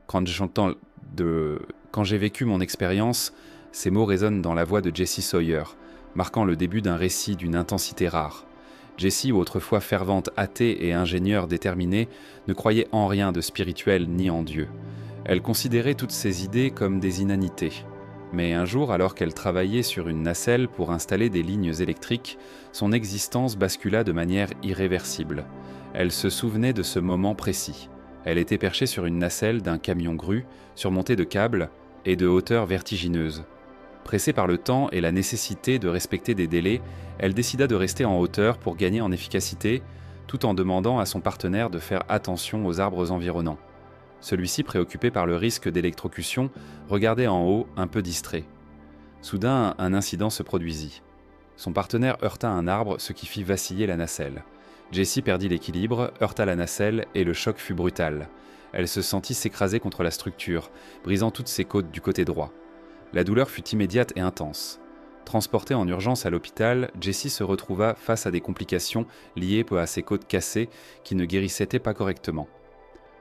Quand j'entends Quand j'ai vécu mon expérience, ces mots résonnent dans la voix de Jessie Sawyer, marquant le début d'un récit d'une intensité rare. Jessie, autrefois fervente athée et ingénieure déterminée, ne croyait en rien de spirituel ni en Dieu. Elle considérait toutes ces idées comme des inanités. Mais un jour, alors qu'elle travaillait sur une nacelle pour installer des lignes électriques, son existence bascula de manière irréversible. Elle se souvenait de ce moment précis. Elle était perchée sur une nacelle d'un camion grue, surmontée de câbles et de hauteurs vertigineuses. Pressée par le temps et la nécessité de respecter des délais, elle décida de rester en hauteur pour gagner en efficacité, tout en demandant à son partenaire de faire attention aux arbres environnants. Celui-ci, préoccupé par le risque d'électrocution, regardait en haut, un peu distrait. Soudain, un incident se produisit. Son partenaire heurta un arbre, ce qui fit vaciller la nacelle. Jessie perdit l'équilibre, heurta la nacelle et le choc fut brutal. Elle se sentit s'écraser contre la structure, brisant toutes ses côtes du côté droit. La douleur fut immédiate et intense. Transportée en urgence à l'hôpital, Jessie se retrouva face à des complications liées à ses côtes cassées qui ne guérissaient pas correctement.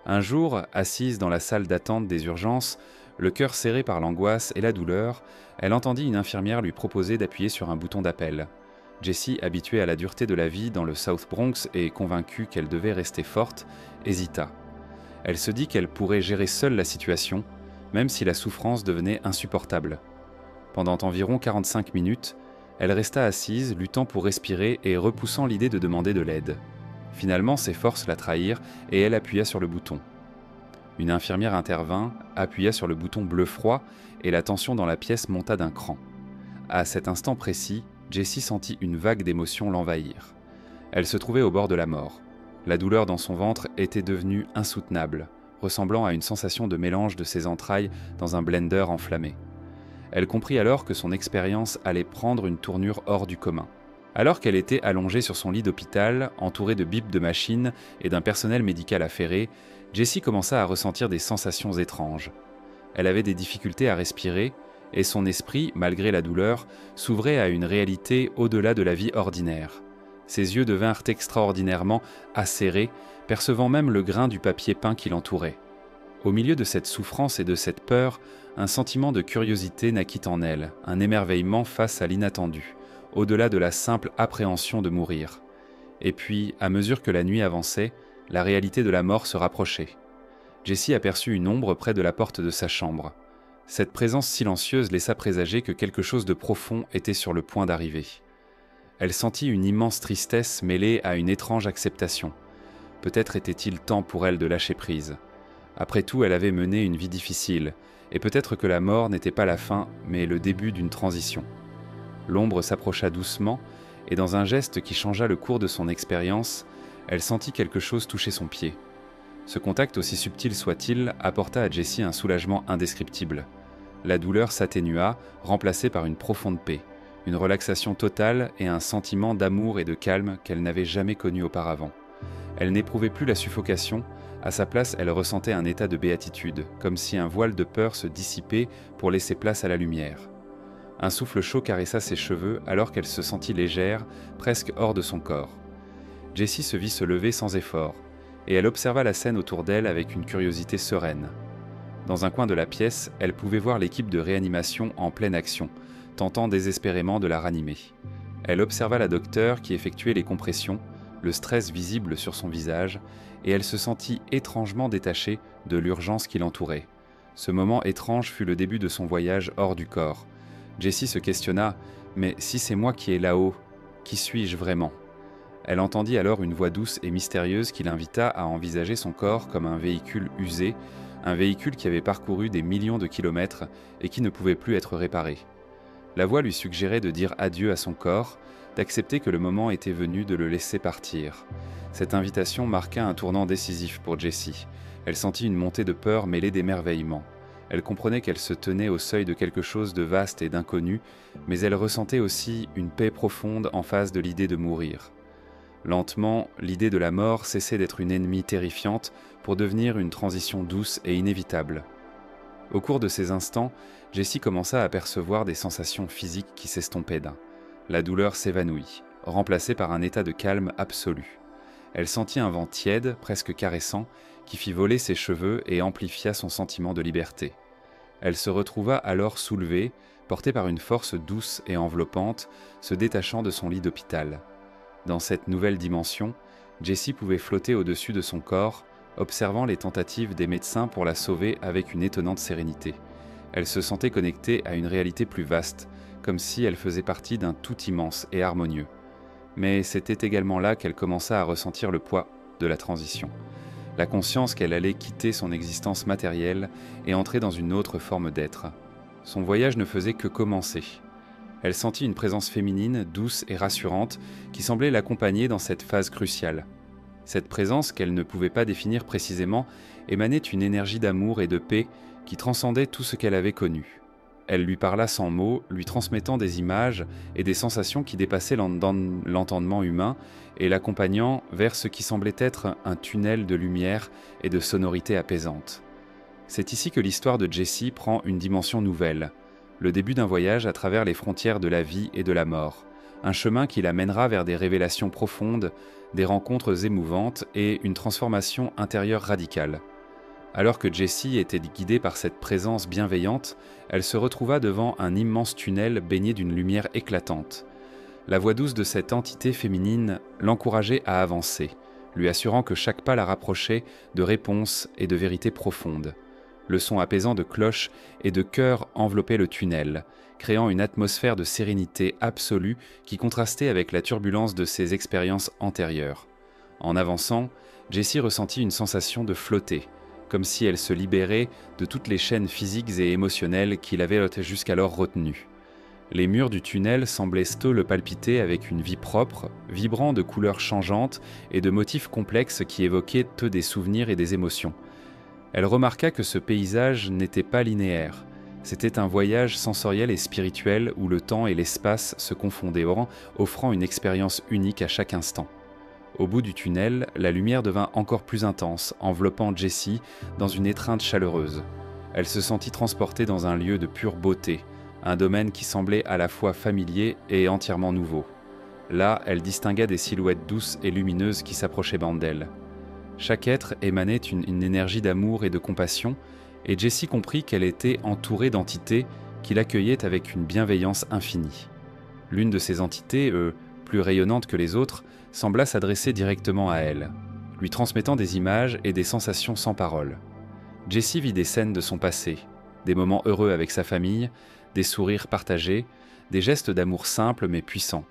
Un jour, assise dans la salle d'attente des urgences, le cœur serré par l'angoisse et la douleur, elle entendit une infirmière lui proposer d'appuyer sur un bouton d'appel. Jessie, habituée à la dureté de la vie dans le South Bronx et convaincue qu'elle devait rester forte, hésita. Elle se dit qu'elle pourrait gérer seule la situation, même si la souffrance devenait insupportable. Pendant environ 45 minutes, elle resta assise, luttant pour respirer et repoussant l'idée de demander de l'aide. Finalement, ses forces la trahirent et elle appuya sur le bouton. Une infirmière intervint, appuya sur le bouton bleu froid et la tension dans la pièce monta d'un cran. À cet instant précis, Jessie sentit une vague d'émotions l'envahir. Elle se trouvait au bord de la mort. La douleur dans son ventre était devenue insoutenable, ressemblant à une sensation de mélange de ses entrailles dans un blender enflammé. Elle comprit alors que son expérience allait prendre une tournure hors du commun. Alors qu'elle était allongée sur son lit d'hôpital, entourée de bips de machines et d'un personnel médical affairé, Jessie commença à ressentir des sensations étranges. Elle avait des difficultés à respirer, et son esprit, malgré la douleur, s'ouvrait à une réalité au-delà de la vie ordinaire. Ses yeux devinrent extraordinairement acérés, percevant même le grain du papier peint qui l'entourait. Au milieu de cette souffrance et de cette peur, un sentiment de curiosité naquit en elle, un émerveillement face à l'inattendu, au-delà de la simple appréhension de mourir. Et puis, à mesure que la nuit avançait, la réalité de la mort se rapprochait. Jessie aperçut une ombre près de la porte de sa chambre. Cette présence silencieuse laissa présager que quelque chose de profond était sur le point d'arriver. Elle sentit une immense tristesse mêlée à une étrange acceptation. Peut-être était-il temps pour elle de lâcher prise. Après tout, elle avait mené une vie difficile, et peut-être que la mort n'était pas la fin, mais le début d'une transition. L'ombre s'approcha doucement, et dans un geste qui changea le cours de son expérience, elle sentit quelque chose toucher son pied. Ce contact, aussi subtil soit-il, apporta à Jessie un soulagement indescriptible. La douleur s'atténua, remplacée par une profonde paix, une relaxation totale et un sentiment d'amour et de calme qu'elle n'avait jamais connu auparavant. Elle n'éprouvait plus la suffocation, à sa place elle ressentait un état de béatitude, comme si un voile de peur se dissipait pour laisser place à la lumière. Un souffle chaud caressa ses cheveux alors qu'elle se sentit légère, presque hors de son corps. Jessie se vit se lever sans effort, et elle observa la scène autour d'elle avec une curiosité sereine. Dans un coin de la pièce, elle pouvait voir l'équipe de réanimation en pleine action, tentant désespérément de la ranimer. Elle observa la docteure qui effectuait les compressions, le stress visible sur son visage, et elle se sentit étrangement détachée de l'urgence qui l'entourait. Ce moment étrange fut le début de son voyage hors du corps. Jessie se questionna « Mais si c'est moi qui est là-haut, qui suis-je vraiment ?» Elle entendit alors une voix douce et mystérieuse qui l'invita à envisager son corps comme un véhicule usé, un véhicule qui avait parcouru des millions de kilomètres et qui ne pouvait plus être réparé. La voix lui suggérait de dire adieu à son corps, d'accepter que le moment était venu de le laisser partir. Cette invitation marqua un tournant décisif pour Jessie. Elle sentit une montée de peur mêlée d'émerveillement. Elle comprenait qu'elle se tenait au seuil de quelque chose de vaste et d'inconnu, mais elle ressentait aussi une paix profonde en face de l'idée de mourir. Lentement, l'idée de la mort cessait d'être une ennemie terrifiante pour devenir une transition douce et inévitable. Au cours de ces instants, Jessie commença à percevoir des sensations physiques qui s'estompaient d'un. La douleur s'évanouit, remplacée par un état de calme absolu. Elle sentit un vent tiède, presque caressant, qui fit voler ses cheveux et amplifia son sentiment de liberté. Elle se retrouva alors soulevée, portée par une force douce et enveloppante, se détachant de son lit d'hôpital. Dans cette nouvelle dimension, Jessie pouvait flotter au-dessus de son corps, observant les tentatives des médecins pour la sauver avec une étonnante sérénité. Elle se sentait connectée à une réalité plus vaste, comme si elle faisait partie d'un tout immense et harmonieux. Mais c'était également là qu'elle commença à ressentir le poids de la transition. La conscience qu'elle allait quitter son existence matérielle et entrer dans une autre forme d'être. Son voyage ne faisait que commencer. Elle sentit une présence féminine, douce et rassurante, qui semblait l'accompagner dans cette phase cruciale. Cette présence, qu'elle ne pouvait pas définir précisément, émanait une énergie d'amour et de paix qui transcendait tout ce qu'elle avait connu. Elle lui parla sans mots, lui transmettant des images et des sensations qui dépassaient l'entendement humain et l'accompagnant vers ce qui semblait être un tunnel de lumière et de sonorités apaisantes. C'est ici que l'histoire de Jessie prend une dimension nouvelle, le début d'un voyage à travers les frontières de la vie et de la mort, un chemin qui la mènera vers des révélations profondes, des rencontres émouvantes et une transformation intérieure radicale. Alors que Jessie était guidée par cette présence bienveillante, elle se retrouva devant un immense tunnel baigné d'une lumière éclatante. La voix douce de cette entité féminine l'encourageait à avancer, lui assurant que chaque pas la rapprochait de réponses et de vérités profondes. Le son apaisant de cloches et de chœurs enveloppait le tunnel, créant une atmosphère de sérénité absolue qui contrastait avec la turbulence de ses expériences antérieures. En avançant, Jessie ressentit une sensation de flotter, comme si elle se libérait de toutes les chaînes physiques et émotionnelles qui l'avaient jusqu'alors retenue. Les murs du tunnel semblaient le palpiter avec une vie propre, vibrant de couleurs changeantes et de motifs complexes qui évoquaient eux des souvenirs et des émotions. Elle remarqua que ce paysage n'était pas linéaire. C'était un voyage sensoriel et spirituel où le temps et l'espace se confondaient, offrant une expérience unique à chaque instant. Au bout du tunnel, la lumière devint encore plus intense, enveloppant Jessie dans une étreinte chaleureuse. Elle se sentit transportée dans un lieu de pure beauté, un domaine qui semblait à la fois familier et entièrement nouveau. Là, elle distingua des silhouettes douces et lumineuses qui s'approchaient d'elle. Chaque être émanait une énergie d'amour et de compassion, et Jessie comprit qu'elle était entourée d'entités qui l'accueillaient avec une bienveillance infinie. L'une de ces entités, plus rayonnante que les autres, sembla s'adresser directement à elle, lui transmettant des images et des sensations sans parole. Jessie vit des scènes de son passé, des moments heureux avec sa famille, des sourires partagés, des gestes d'amour simples mais puissants.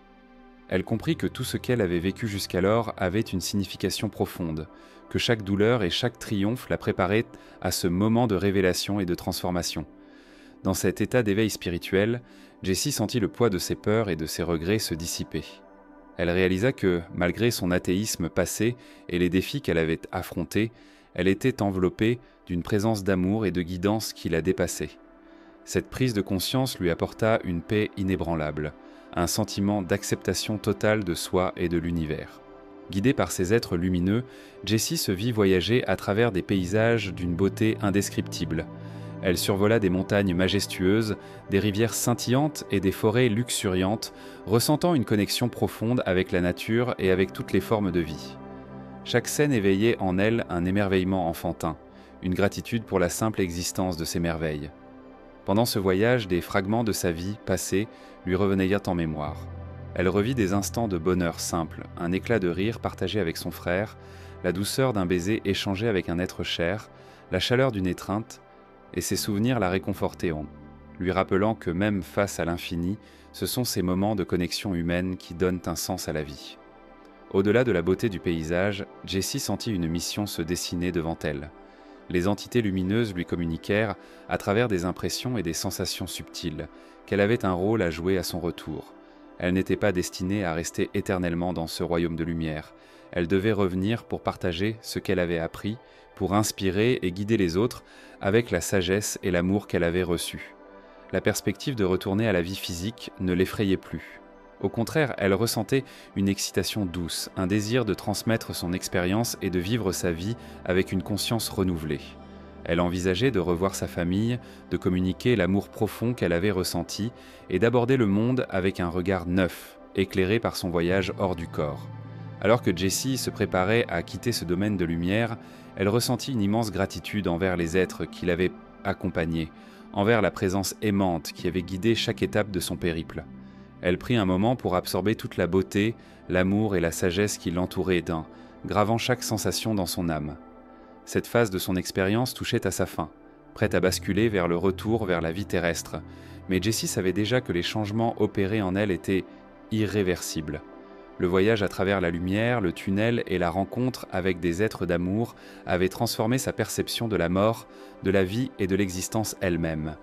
Elle comprit que tout ce qu'elle avait vécu jusqu'alors avait une signification profonde, que chaque douleur et chaque triomphe la préparaient à ce moment de révélation et de transformation. Dans cet état d'éveil spirituel, Jessie sentit le poids de ses peurs et de ses regrets se dissiper. Elle réalisa que, malgré son athéisme passé et les défis qu'elle avait affrontés, elle était enveloppée d'une présence d'amour et de guidance qui la dépassait. Cette prise de conscience lui apporta une paix inébranlable, un sentiment d'acceptation totale de soi et de l'univers. Guidée par ces êtres lumineux, Jessie se vit voyager à travers des paysages d'une beauté indescriptible. Elle survola des montagnes majestueuses, des rivières scintillantes et des forêts luxuriantes, ressentant une connexion profonde avec la nature et avec toutes les formes de vie. Chaque scène éveillait en elle un émerveillement enfantin, une gratitude pour la simple existence de ces merveilles. Pendant ce voyage, des fragments de sa vie passée lui revenaient en mémoire. Elle revit des instants de bonheur simple, un éclat de rire partagé avec son frère, la douceur d'un baiser échangé avec un être cher, la chaleur d'une étreinte, et ses souvenirs la réconfortaient, lui rappelant que même face à l'infini, ce sont ces moments de connexion humaine qui donnent un sens à la vie. Au-delà de la beauté du paysage, Jessie sentit une mission se dessiner devant elle. Les entités lumineuses lui communiquèrent, à travers des impressions et des sensations subtiles, qu'elle avait un rôle à jouer à son retour. Elle n'était pas destinée à rester éternellement dans ce royaume de lumière. Elle devait revenir pour partager ce qu'elle avait appris, pour inspirer et guider les autres avec la sagesse et l'amour qu'elle avait reçus. La perspective de retourner à la vie physique ne l'effrayait plus. Au contraire, elle ressentait une excitation douce, un désir de transmettre son expérience et de vivre sa vie avec une conscience renouvelée. Elle envisageait de revoir sa famille, de communiquer l'amour profond qu'elle avait ressenti et d'aborder le monde avec un regard neuf, éclairé par son voyage hors du corps. Alors que Jessie se préparait à quitter ce domaine de lumière, Elle ressentit une immense gratitude envers les êtres qui l'avaient accompagnée, envers la présence aimante qui avait guidé chaque étape de son périple. Elle prit un moment pour absorber toute la beauté, l'amour et la sagesse qui l'entouraient gravant chaque sensation dans son âme. Cette phase de son expérience touchait à sa fin, prête à basculer vers le retour vers la vie terrestre, mais Jessie savait déjà que les changements opérés en elle étaient irréversibles. Le voyage à travers la lumière, le tunnel et la rencontre avec des êtres d'amour avaient transformé sa perception de la mort, de la vie et de l'existence elle-même.